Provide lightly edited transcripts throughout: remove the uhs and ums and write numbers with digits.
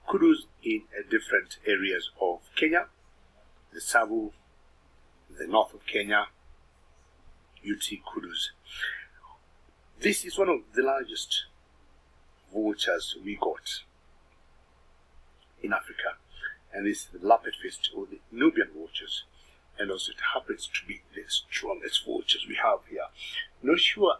kudus in different areas of Kenya, the Savu, the north of Kenya. You'd see kudus. This is one of the largest vultures we got in Africa, and this is the lappet-faced or the Nubian vultures, and also it happens to be the strongest vultures we have here. Not sure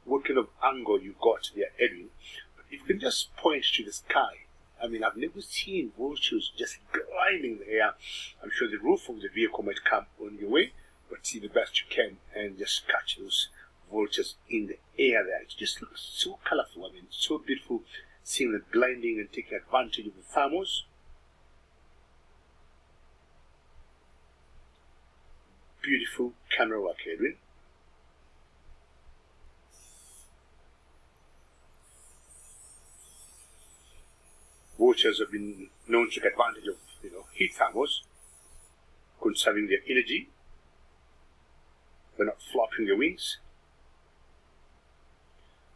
what kind of angle you got there, Edwin, but if you can just point to the sky. I mean, I've never seen vultures just gliding in the air. I'm sure the roof of the vehicle might come on your way, but see the best you can and just catch those vultures in the air there. It just looks so colorful. I mean, so beautiful seeing them gliding and taking advantage of the thermals. Beautiful camera work, Edwin. Vultures have been known to take advantage of, heat thermals, conserving their energy. They're not flapping their wings.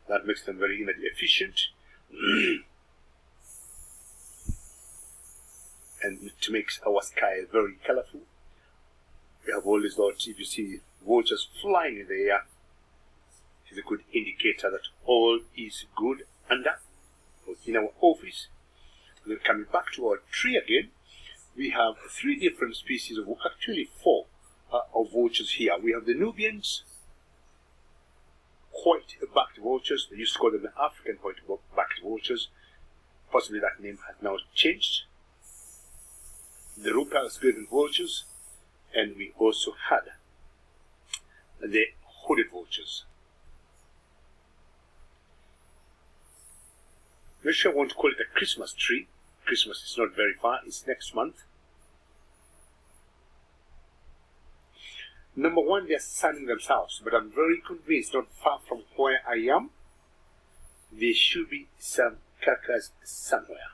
That makes them very energy efficient. And to make our sky very colorful. We have always thought if you see vultures flying in the air, it's a good indicator that all is good under or in our office. And then coming back to our tree again, we have 3 different species of, actually 4 of vultures here. We have the Nubians, white-backed vultures. They used to call them the African white-backed vultures. Possibly that name has now changed. The Rupert-bearded vultures, and we also had the hooded vultures. I'm not sure I want to call it a Christmas tree. Christmas is not very far, it's next month. Number 1, they're sunning themselves, but I'm very convinced, not far from where I am, there should be some carcass somewhere.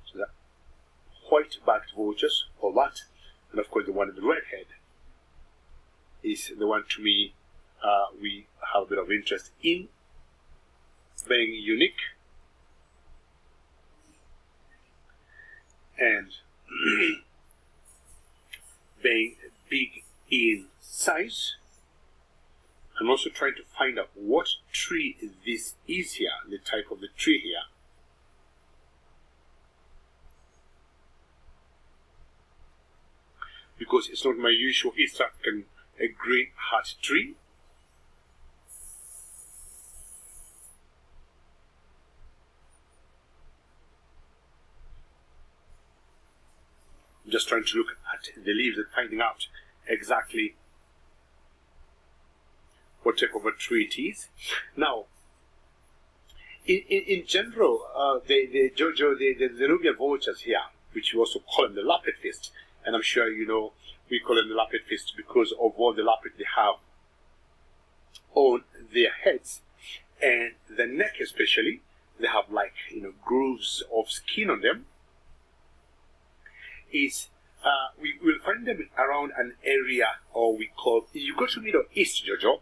So that white-backed vultures, or that, and of course the one with the red head is the one to me we have a bit of interest in, being unique and being big in size. I'm also trying to find out what tree this is here, the type of the tree here. Because it's not my usual East African green heart tree. I'm just trying to look at the leaves and finding out exactly what type of a tree it is. Now, in general, the Nubian vultures here, which we also call them the lappet-faced, and I'm sure you know we call them the lappet-faced because of all the lappet they have on their heads and the neck especially. They have grooves of skin on them. We will find them around an area, or we call, you go to Middle East, Jojo,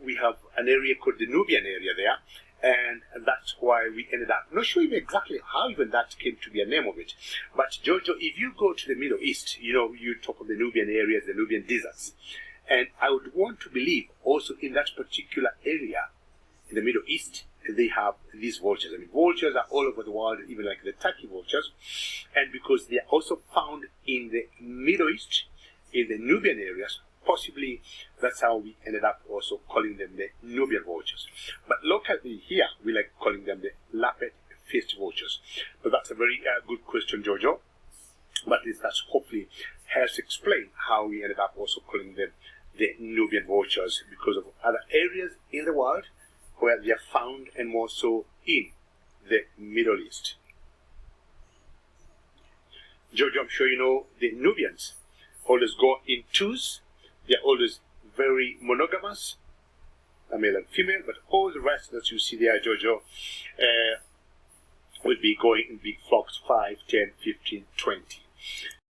we have an area called the Nubian area there, and that's why we ended up, not sure even exactly how even that came to be a name of it, but Jojo, if you go to the Middle East, you talk of the Nubian areas, the Nubian deserts, and I would want to believe also in that particular area, in the Middle East, they have these vultures. I mean, vultures are all over the world, even like the turkey vultures. And because they are also found in the Middle East, in the Nubian areas, possibly that's how we ended up also calling them the Nubian vultures. But locally here, we like calling them the lappet-faced vultures. But that's a very good question, Jojo. But that's hopefully helps explain how we ended up also calling them the Nubian vultures, because of other areas in the world where they are found, and more so in the Middle East. Jojo, I'm sure you know the Nubians always go in twos. They're always very monogamous, a male and female, but all the rest that you see there, Jojo, will be going in big flocks, 5, 10, 15, 20.